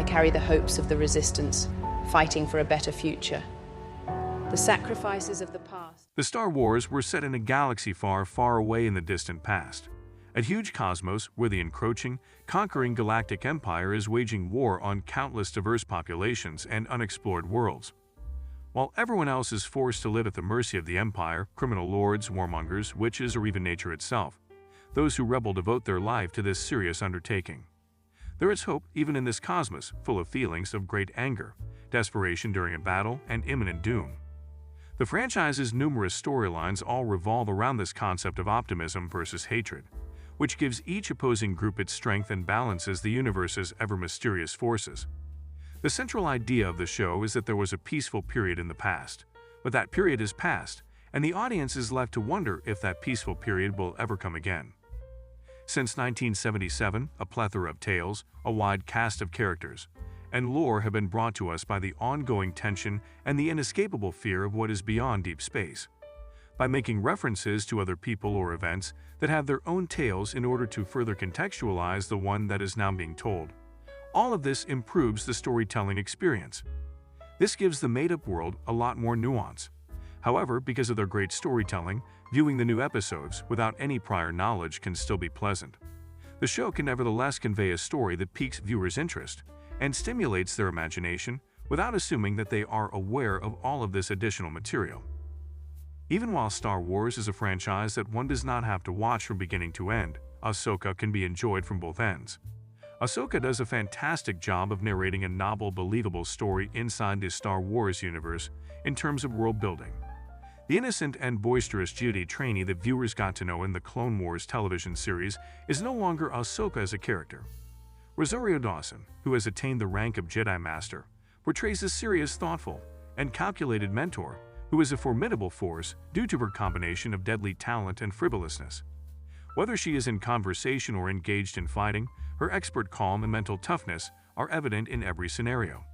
carry the hopes of the Resistance, fighting for a better future. The sacrifices of the past. The Star Wars were set in a galaxy far, far away in the distant past. A huge cosmos where the encroaching, conquering galactic empire is waging war on countless diverse populations and unexplored worlds. While everyone else is forced to live at the mercy of the empire, criminal lords, warmongers, witches, or even nature itself, those who rebel devote their life to this serious undertaking. There is hope even in this cosmos, full of feelings of great anger, desperation during a battle, and imminent doom. The franchise's numerous storylines all revolve around this concept of optimism versus hatred, which gives each opposing group its strength and balances the universe's ever-mysterious forces. The central idea of the show is that there was a peaceful period in the past, but that period is past, and the audience is left to wonder if that peaceful period will ever come again. Since 1977, a plethora of tales, a wide cast of characters, and lore have been brought to us by the ongoing tension and the inescapable fear of what is beyond deep space. By making references to other people or events that have their own tales in order to further contextualize the one that is now being told, all of this improves the storytelling experience. This gives the made-up world a lot more nuance. However, because of their great storytelling, viewing the new episodes without any prior knowledge can still be pleasant. The show can nevertheless convey a story that piques viewers' interest and stimulates their imagination without assuming that they are aware of all of this additional material. Even while Star Wars is a franchise that one does not have to watch from beginning to end, Ahsoka can be enjoyed from both ends. Ahsoka does a fantastic job of narrating a novel, believable story inside the Star Wars universe in terms of world building. The innocent and boisterous Judy trainee that viewers got to know in the Clone Wars television series is no longer Ahsoka as a character. Rosario Dawson, who has attained the rank of Jedi Master, portrays a serious, thoughtful, and calculated mentor who is a formidable force due to her combination of deadly talent and frivolousness. Whether she is in conversation or engaged in fighting, her expert calm and mental toughness are evident in every scenario.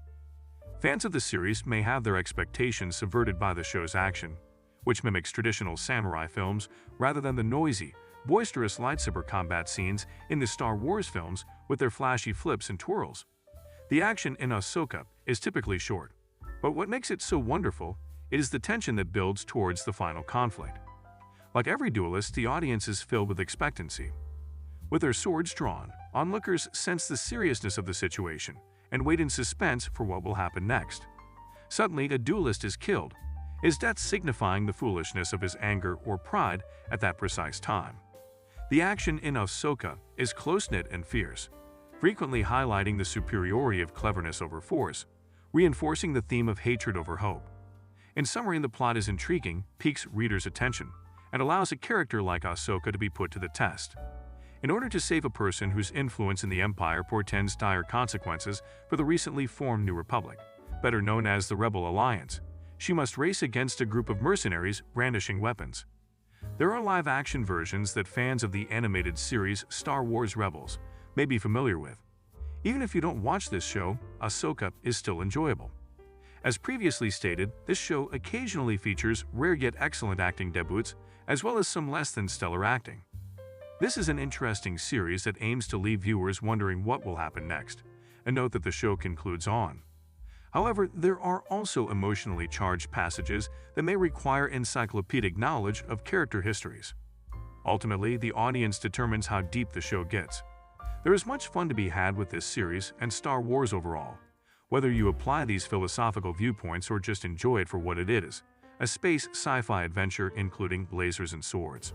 Fans of the series may have their expectations subverted by the show's action, which mimics traditional samurai films rather than the noisy, boisterous lightsaber combat scenes in the Star Wars films with their flashy flips and twirls. The action in Ahsoka is typically short, but what makes it so wonderful is the tension that builds towards the final conflict. Like every duelist, the audience is filled with expectancy. With their swords drawn, onlookers sense the seriousness of the situation and wait in suspense for what will happen next. Suddenly, a duelist is killed, his death signifying the foolishness of his anger or pride at that precise time. The action in Ahsoka is close-knit and fierce, frequently highlighting the superiority of cleverness over force, reinforcing the theme of hatred over hope. In summary, the plot is intriguing, piques readers' attention, and allows a character like Ahsoka to be put to the test. In order to save a person whose influence in the Empire portends dire consequences for the recently formed New Republic, better known as the Rebel Alliance, she must race against a group of mercenaries brandishing weapons. There are live-action versions that fans of the animated series Star Wars Rebels may be familiar with. Even if you don't watch this show, Ahsoka is still enjoyable. As previously stated, this show occasionally features rare yet excellent acting debuts, as well as some less than stellar acting. This is an interesting series that aims to leave viewers wondering what will happen next, and note that the show concludes on. However, there are also emotionally charged passages that may require encyclopedic knowledge of character histories. Ultimately, the audience determines how deep the show gets. There is much fun to be had with this series and Star Wars overall, whether you apply these philosophical viewpoints or just enjoy it for what it is, a space sci-fi adventure including lasers and swords.